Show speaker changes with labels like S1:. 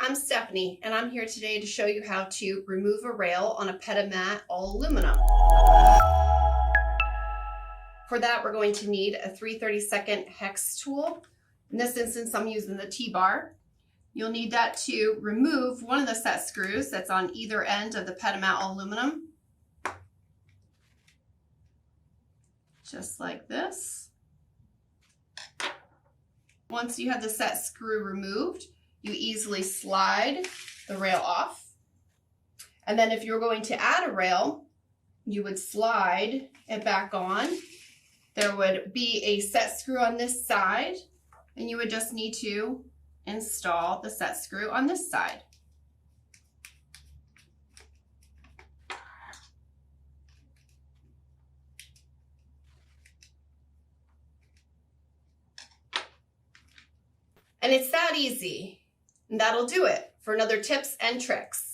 S1: I'm Stephanie, and I'm here today to show you how to remove a rail on a Pedimat all aluminum. For that, we're going to need a 3/32 hex tool. In this instance, I'm using the T-bar. You'll need that to remove one of the set screws that's on either end of the Pedimat all aluminum. Just like this. Once you have the set screw removed, you easily slide the rail off. And then if you're going to add a rail, you would slide it back on. There would be a set screw on this side, and you would just need to install the set screw on this side. And it's that easy. And that'll do it. For another tips and tricks.